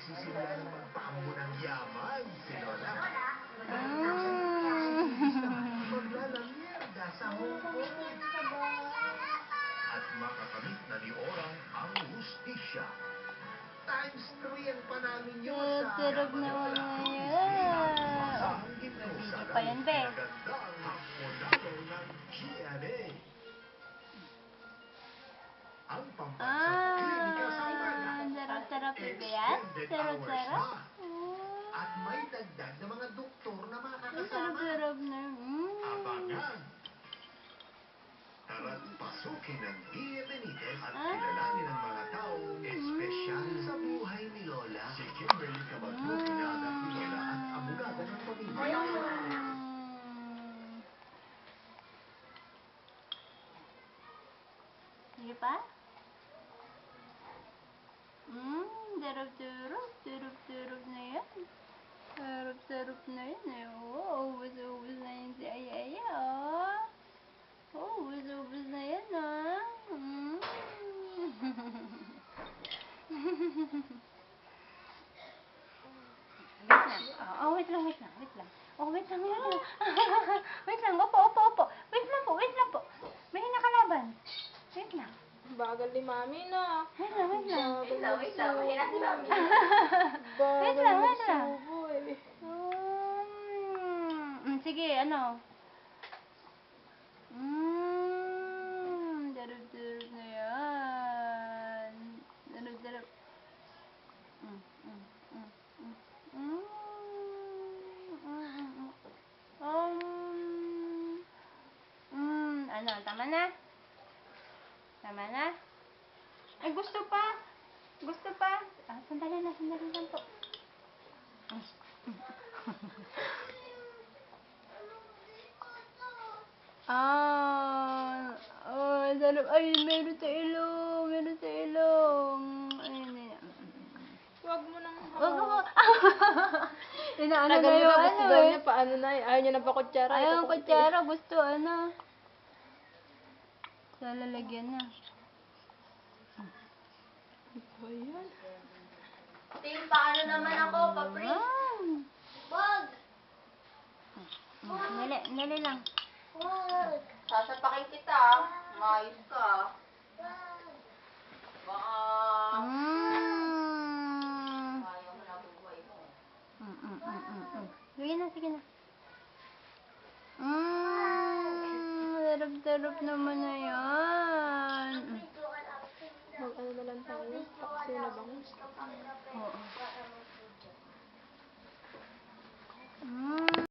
nagsisimula ng magpaambo ng yaman, si Lola. Maglalamierda sa Hong Kong. At makakamit na ni Orang ang hustisya. Times 3 ang panalo nyo sa Sarap naman na yan. Video pa yan, be. Magandang hapon ng Q&A. Ang pambansang klinika sa Italia. Sarap-sarap ba yan? Sarap-sarap. At may dagdag na mga doktor na makakasama. Sarap-sarap na. Abangan. Tara't pasukin ng Dia Benitez at kilalanin ang mga taong espesyal sa buhay ni Lola. Si Kimberly Caballo, inaanak ni Lola at abogada ng pamilya. Sige pa? Sarap-sarap. Sarap-sarap na yan. Sarap-sarap na yan. Ubus-ubus na yan si Ayaya. Ubus-ubus na yan, Wait lang. Wait lang. Wait lang. Opo. Wait lang po. May nakalaban. Wait lang. Bagal ni Mami na. Wait lang. Wait lang. Wait lang. Sige, ano? Darap-darap na yan. Darap-darap. Ano, tama na? Tama na? Ay, gusto pa. Sandali lang po. Sarap. Ay, meron sa ilong. Ayun. Huwag mo nang Wag mo. Inaano na Tagal mo yung na gusto ano daw eh. niya, paano na eh. Ayaw niya na pa kutsara. Ayaw ang kutsara, gusto ano. So, lalagyan na. Ito yan. Tim, paano naman ako, papri? Wag! Nali lang. Wag! Sasapakin kita, mayos ka. Baka... Ayaw mo na bubuhay mo. Sige na. Sarap-sarap naman na yan. Mag-ano na lang tayo. Paksiw na bangus.